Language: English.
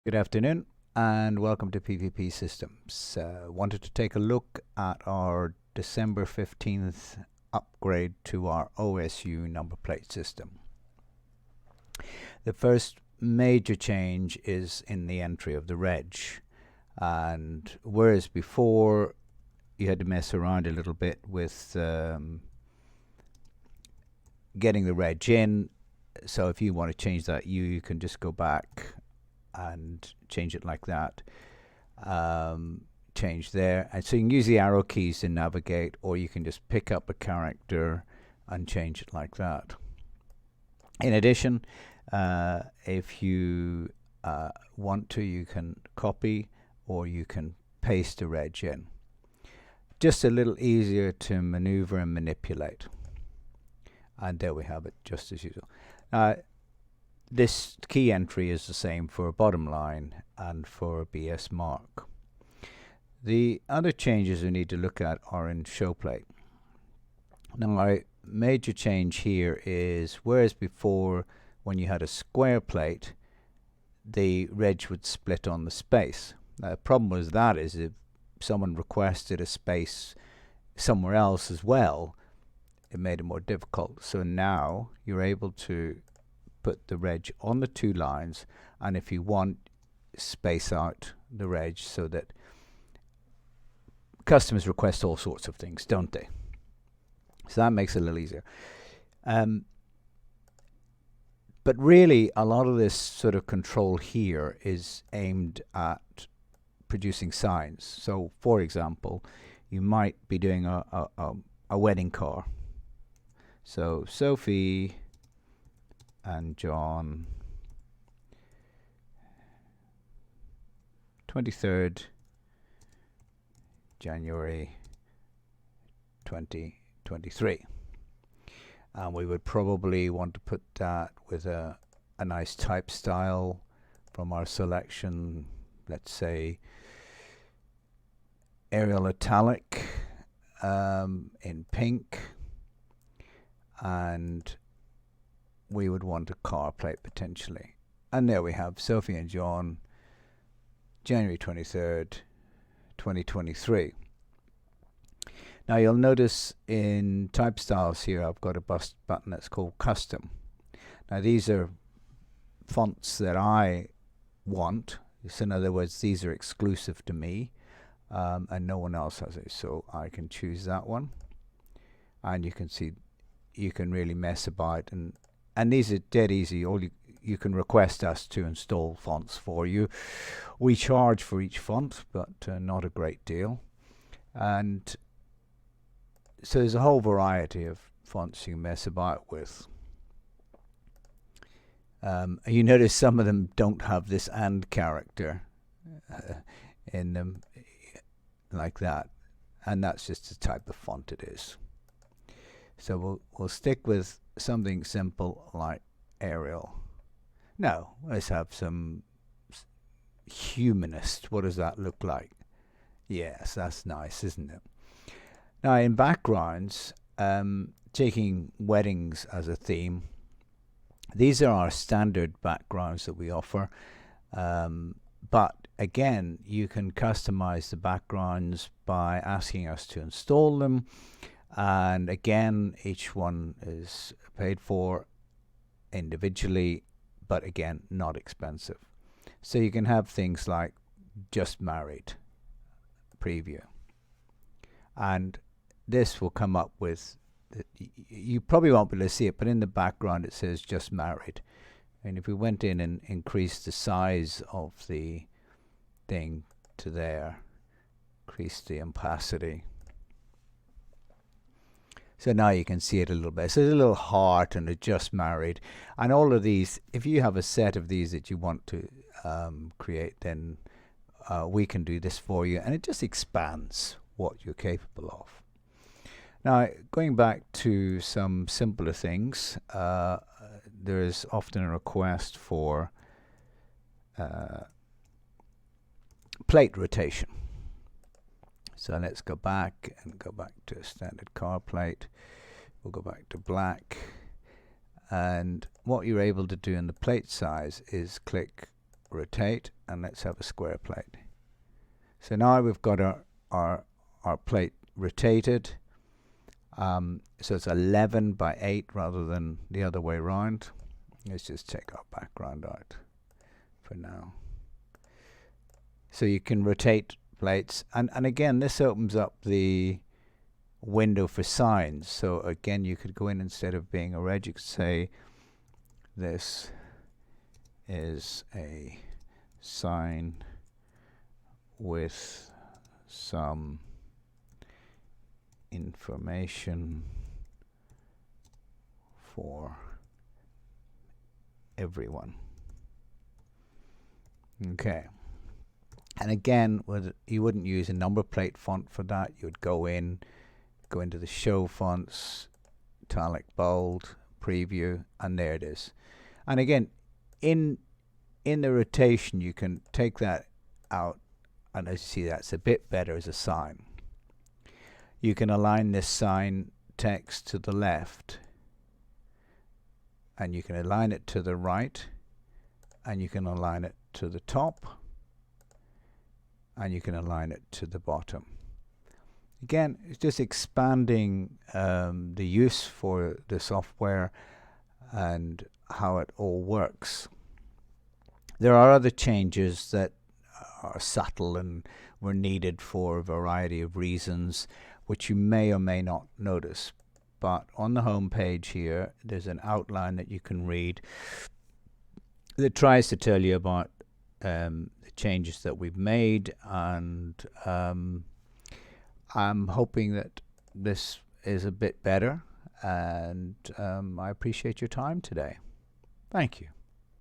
Good afternoon and welcome to PPP Systems. Wanted to take a look at our December 15th upgrade to our OSU number plate system. The first major change is in the entry of the reg, and whereas before you had to mess around a little bit with getting the reg in, so if you want to change that you can just go back and change it like that. Change there, and so you can use the arrow keys to navigate, or you can just pick up a character and change it like that. In addition, if you want to, you can copy or you can paste a reg in. Just a little easier to maneuver and manipulate. And there we have it, just as usual. This key entry is the same for bottom line and for BS mark. The other changes we need to look at are in show plate. Now, our major change here is, whereas before when you had a square plate, the reg would split on the space. Now, the problem with that is if someone requested a space somewhere else as well, it made it more difficult. So now you're able to put the reg on the two lines, and if you want, space out the reg so that customers request all sorts of things, don't they? So that makes it a little easier. But really, a lot of this sort of control here is aimed at producing signs. So, for example, you might be doing a wedding car. So, Sophie and John, 23rd January 2023. And we would probably want to put that with a nice type style from our selection, let's say Arial Italic in pink, and we would want a car plate potentially. And there we have Sophie and John, January 23rd, 2023. Now you'll notice in type styles here I've got a button that's called custom. Now these are fonts that I want. So in other words, these are exclusive to me, and no one else has it. So I can choose that one, and you can see you can really mess about, and these are dead easy. All you can request us to install fonts for you. We charge for each font, but not a great deal. And so there's a whole variety of fonts you can mess about with. You notice some of them don't have this and character in them like that, and that's just the type of font it is. So we'll stick with something simple like Arial. Now let's have some humanist. What does that look like? Yes, that's nice, isn't it? Now in backgrounds, taking weddings as a theme, these are our standard backgrounds that we offer, but again, you can customize the backgrounds by asking us to install them, and again, each one is paid for individually, but again, not expensive. So you can have things like just married preview, and this will come up with, you probably won't be able to see it, but in the background it says just married. And if we went in and increased the size of the thing to there, increase the opacity, so now you can see it a little bit. So there's a little heart and a just married, and all of these, if you have a set of these that you want to create, then we can do this for you, and it just expands what you're capable of. Now, going back to some simpler things, there is often a request for plate rotation. So let's go back and go back to a standard car plate. We'll go back to black, and what you're able to do in the plate size is click rotate, and let's have a square plate. So now we've got our plate rotated. So it's 11 by 8 rather than the other way around. Let's just take our background out for now. So you can rotate plates, and again, this opens up the window for signs. So again, you could go in, instead of being a red, you could say this is a sign with some information for everyone. Okay. And again, you wouldn't use a number plate font for that. You would go into the show fonts, italic, bold, preview, and there it is. And again, in the rotation, you can take that out, and as you see, that's a bit better as a sign. You can align this sign text to the left, and you can align it to the right, and you can align it to the top, and you can align it to the bottom. Again, it's just expanding the use for the software and how it all works. There are other changes that are subtle and were needed for a variety of reasons, which you may or may not notice. But on the home page here, there's an outline that you can read that tries to tell you about the changes that we've made, and I'm hoping that this is a bit better, and I appreciate your time today. Thank you.